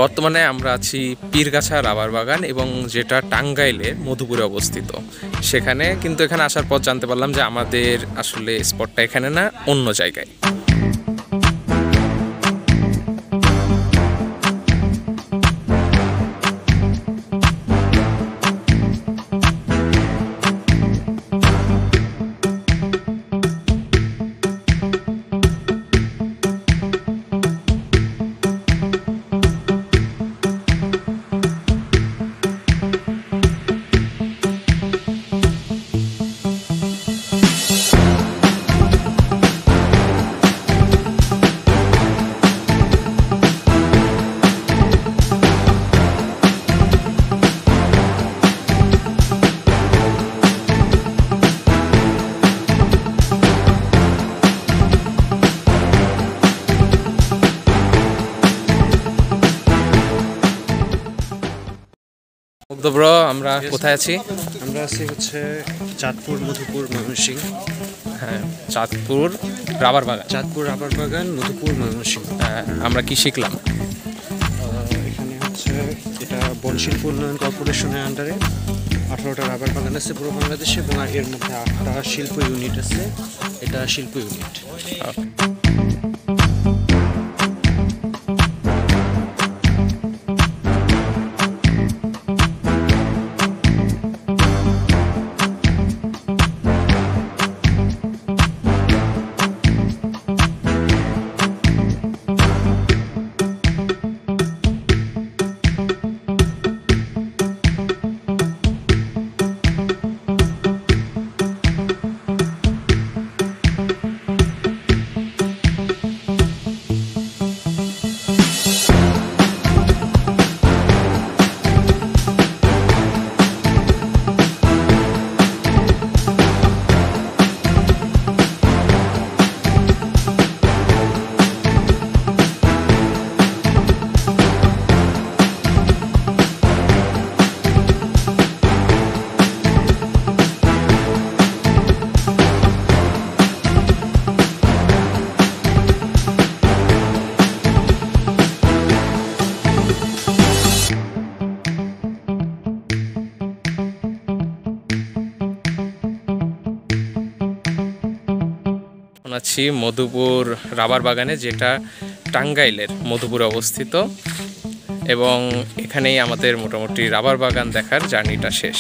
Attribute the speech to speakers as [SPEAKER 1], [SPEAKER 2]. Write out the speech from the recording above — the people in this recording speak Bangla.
[SPEAKER 1] বর্তমানে আমরা আছি পীরগাছা রাবার বাগান এবং যেটা টাঙ্গাইলের মধুপুরে অবস্থিত। সেখানে কিন্তু এখানে আসার পর জানতে পারলাম যে আমাদের আসলে স্পটটা এখানে না, অন্য জায়গায়। ব্রো, আমরা কোথায় আছি?
[SPEAKER 2] আমরা আছি হচ্ছে চাঁদপুর, মধুপুর, ময়মনসিংহ।
[SPEAKER 1] হ্যাঁ, চাঁদপুর রাবার বাগান।
[SPEAKER 2] চাঁদপুর রাবার বাগান, মধুপুর, ময়মনসিংহ।
[SPEAKER 1] আমরা কি শিখলাম?
[SPEAKER 2] এখানে হচ্ছে এটা বনশিল্প উন্নয়ন কর্পোরেশনের আন্ডারে 18টা রাবার বাগান আছে পুরো বাংলাদেশে, এবং এর মধ্যে 8টা শিল্প ইউনিট আছে। এটা শিল্প ইউনিট।
[SPEAKER 1] আছি মধুপুর রাবার বাগানে, যেটা টাঙ্গাইলের মধুপুরে অবস্থিত, এবং এখানেই আমাদের মোটামুটি রাবার বাগান দেখার জার্নিটা শেষ।